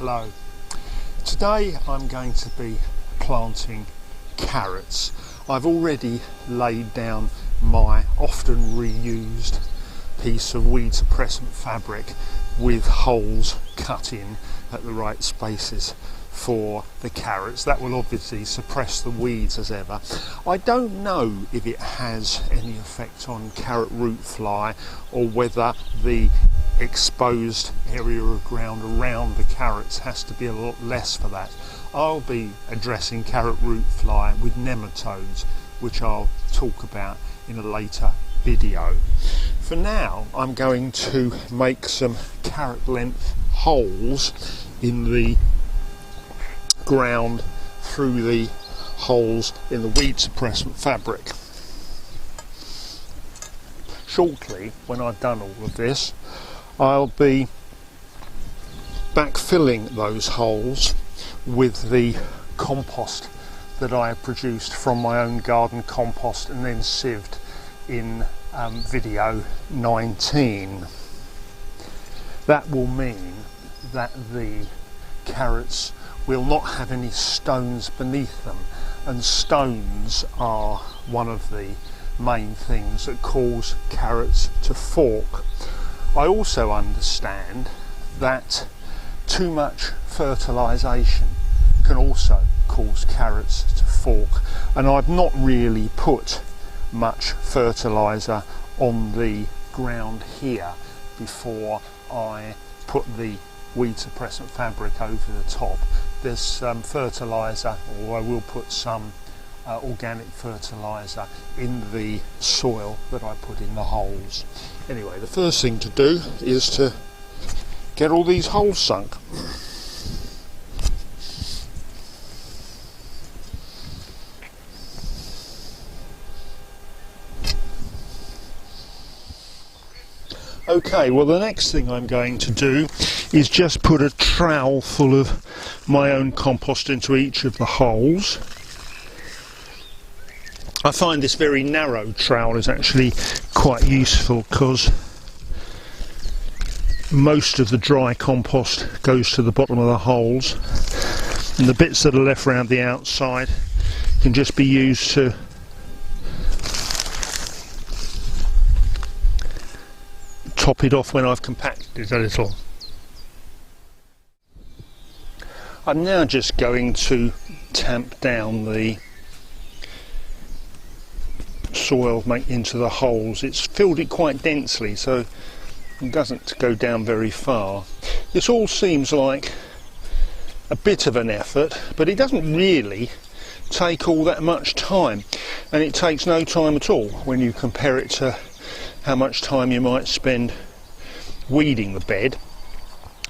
Hello. Today I'm going to be planting carrots. I've already laid down my often reused piece of weed suppressant fabric with holes cut in at the right spaces for the carrots. That will obviously suppress the weeds as ever. I don't know if it has any effect on carrot root fly or whether the exposed area of ground around the carrots has to be a lot less for that. I'll be addressing carrot root fly with nematodes, which I'll talk about in a later video. For now, I'm going to make some carrot length holes in the ground through the holes in the weed suppressant fabric. Shortly, when I've done all of this, I'll be backfilling those holes with the compost that I have produced from my own garden compost and then sieved in video 19. That will mean that the carrots will not have any stones beneath them, and stones are one of the main things that cause carrots to fork. I also understand that too much fertilisation can also cause carrots to fork, and I've not really put much fertiliser on the ground here before I put the weed suppressant fabric over the top. There's some fertiliser, or I will put some organic fertiliser in the soil that I put in the holes. Anyway, the first thing to do is to get all these holes sunk. Okay, well the next thing I'm going to do is just put a trowel full of my own compost into each of the holes. I find this very narrow trowel is actually quite useful because most of the dry compost goes to the bottom of the holes, and the bits that are left around the outside can just be used to top it off when I've compacted it a little. I'm now just going to tamp down the soil into the holes. It's filled it quite densely, so it doesn't go down very far. This all seems like a bit of an effort, but it doesn't really take all that much time, and it takes no time at all when you compare it to how much time you might spend weeding the bed.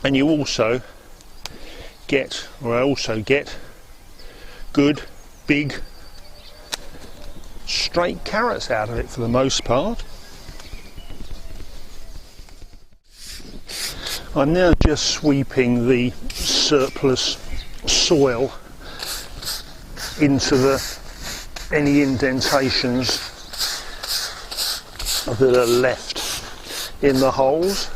And you also get, or I also get, good big straight carrots out of it for the most part. I'm now just sweeping the surplus soil into any indentations that are left in the holes.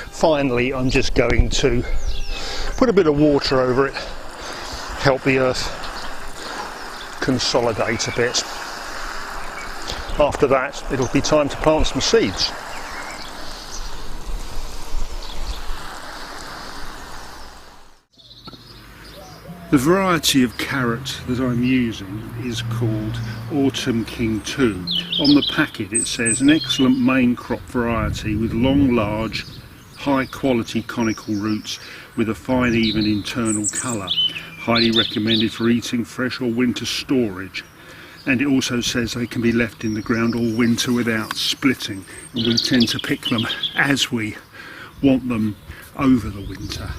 Finally, I'm just going to put a bit of water over it, help the earth consolidate a bit. After that, it'll be time to plant some seeds. The variety of carrot that I'm using is called Autumn King 2. On the packet it says an excellent main crop variety with long, large, high quality conical roots with a fine even internal colour. Highly recommended for eating fresh or winter storage. And it also says they can be left in the ground all winter without splitting, and we tend to pick them as we want them over the winter.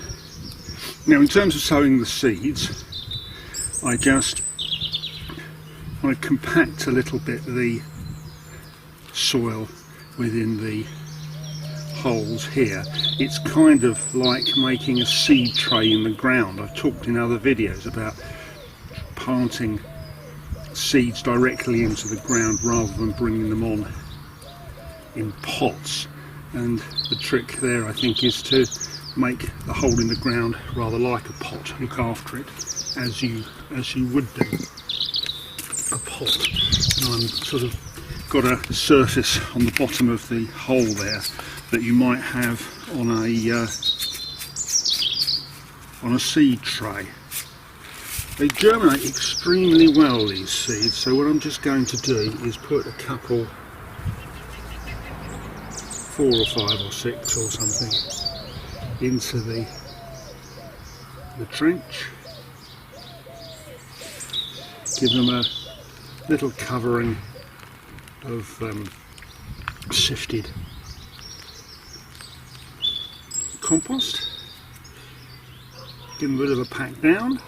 Now, in terms of sowing the seeds, I compact a little bit the soil within the holes here. It's kind of like making a seed tray in the ground. I've talked in other videos about planting seeds directly into the ground rather than bringing them on in pots, and the trick there I think is to make the hole in the ground rather like a pot. Look after it as you would do a pot. And I'm sort of got a surface on the bottom of the hole there that you might have on a seed tray. They germinate extremely well, these seeds, so what I'm just going to do is put a couple, 4 or 5 or 6 or something, into the trench. Give them a little covering of sifted compost. Give them a bit of a pack down.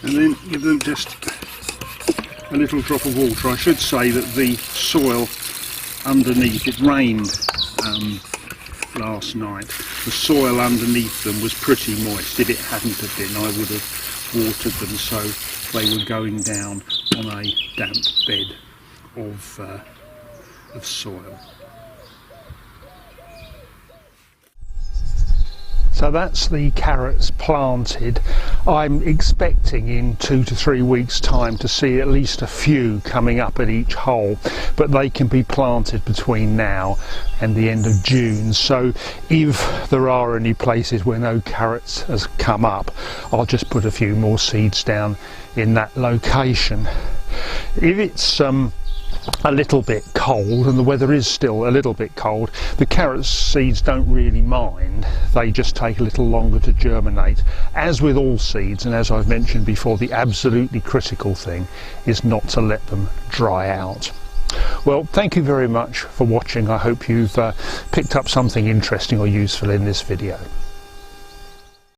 And then give them just a little drop of water. I should say that the soil underneath, it rained last night. The soil underneath them was pretty moist. If it hadn't have been, I would have watered them, so they were going down on a damp bed of soil. So that's the carrots planted. I'm expecting in 2 to 3 weeks time to see at least a few coming up at each hole, but they can be planted between now and the end of June. So if there are any places where no carrots has come up, I'll just put a few more seeds down in that location. If it's a little bit cold, and the weather is still a little bit cold, the carrot seeds don't really mind. They just take a little longer to germinate, as with all seeds, and as I've mentioned before, the absolutely critical thing is not to let them dry out. Well, thank you very much for watching. I hope you've picked up something interesting or useful in this video.